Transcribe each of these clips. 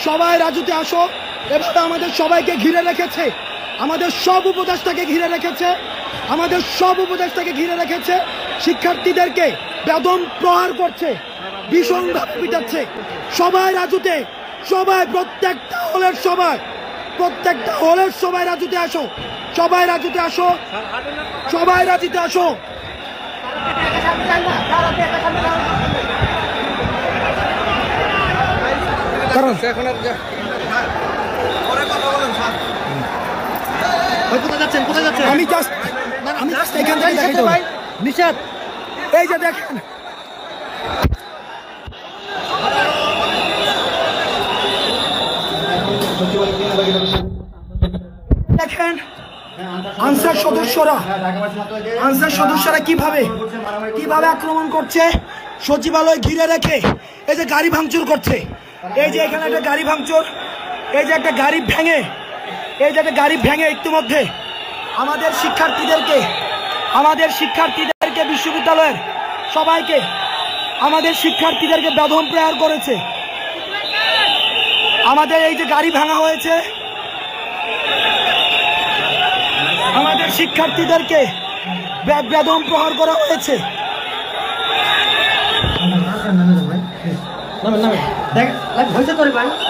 সবাই রাজুতে আসো। এভাবে আমাদের সবাইকে ঘিরে রেখেছে, আমাদের সব উপদেষ্টাকে ঘিরে রেখেছে, আমাদের সব উপদেষ্টাকে ঘিরে রেখেছে। শিক্ষার্থীদেরকে বেদম প্রহার করছে, ভীষণভাবে পিটাচ্ছে। সবাই রাজুতে, সবাই প্রত্যেকটা হলের সবাই রাজুতে আসো, সবাই রাজুতে আসো, সবাই রাজুতে আসো। আমি জাস্ট এখান থেকে দেখাই দেবো নিষেধ। এই যে দেখেন, দেখেন আনসার সদস্যরা কিভাবে আক্রমণ করছে, সচিবালয় ঘিরে রেখে এই যে গাড়ি ভাঙচুর করছে। এই যে এখানে একটা গাড়ি ভাঙচুর, এই যে একটা গাড়ি ভেঙে ইতিমধ্যে আমাদের শিক্ষার্থীদেরকে বিশ্ববিদ্যালয়ের সবাইকে বেদম প্রহার করেছে। আমাদের এই যে গাড়ি ভাঙা হয়েছে, আমাদের শিক্ষার্থীদেরকে বেদম প্রহার করা হয়েছে।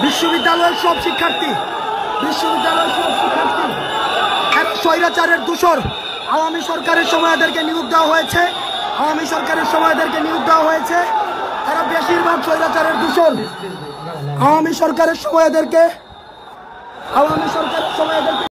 বিশ্ববিদ্যালয়ের সব শিক্ষার্থী স্বৈরাচারের দূষর। আওয়ামী সরকারের সময় এদেরকে নিয়োগ দেওয়া হয়েছে, এরা বেশিরভাগ স্বৈরাচারের দূষর। আওয়ামী সরকারের সময় এদেরকে